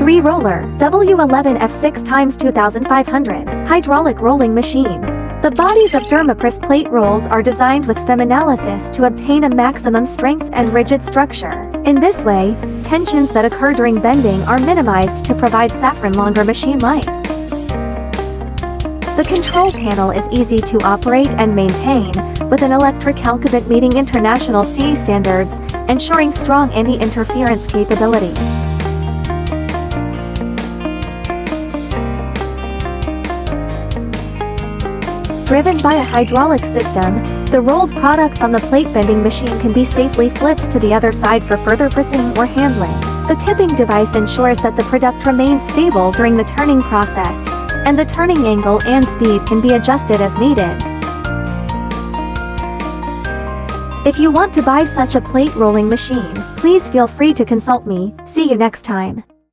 3-roller W11F 6X2500 hydraulic rolling machine. The bodies of Durmapress plate rolls are designed with femanalysis to obtain a maximum strength and rigid structure. In this way, tensions that occur during bending are minimized to provide saffron longer machine life. The control panel is easy to operate and maintain, with an electric halkabit meeting international CE standards, ensuring strong anti-interference capability. Driven by a hydraulic system, the rolled products on the plate bending machine can be safely flipped to the other side for further pressing or handling. The tipping device ensures that the product remains stable during the turning process, and the turning angle and speed can be adjusted as needed. If you want to buy such a plate rolling machine, please feel free to consult me. See you next time.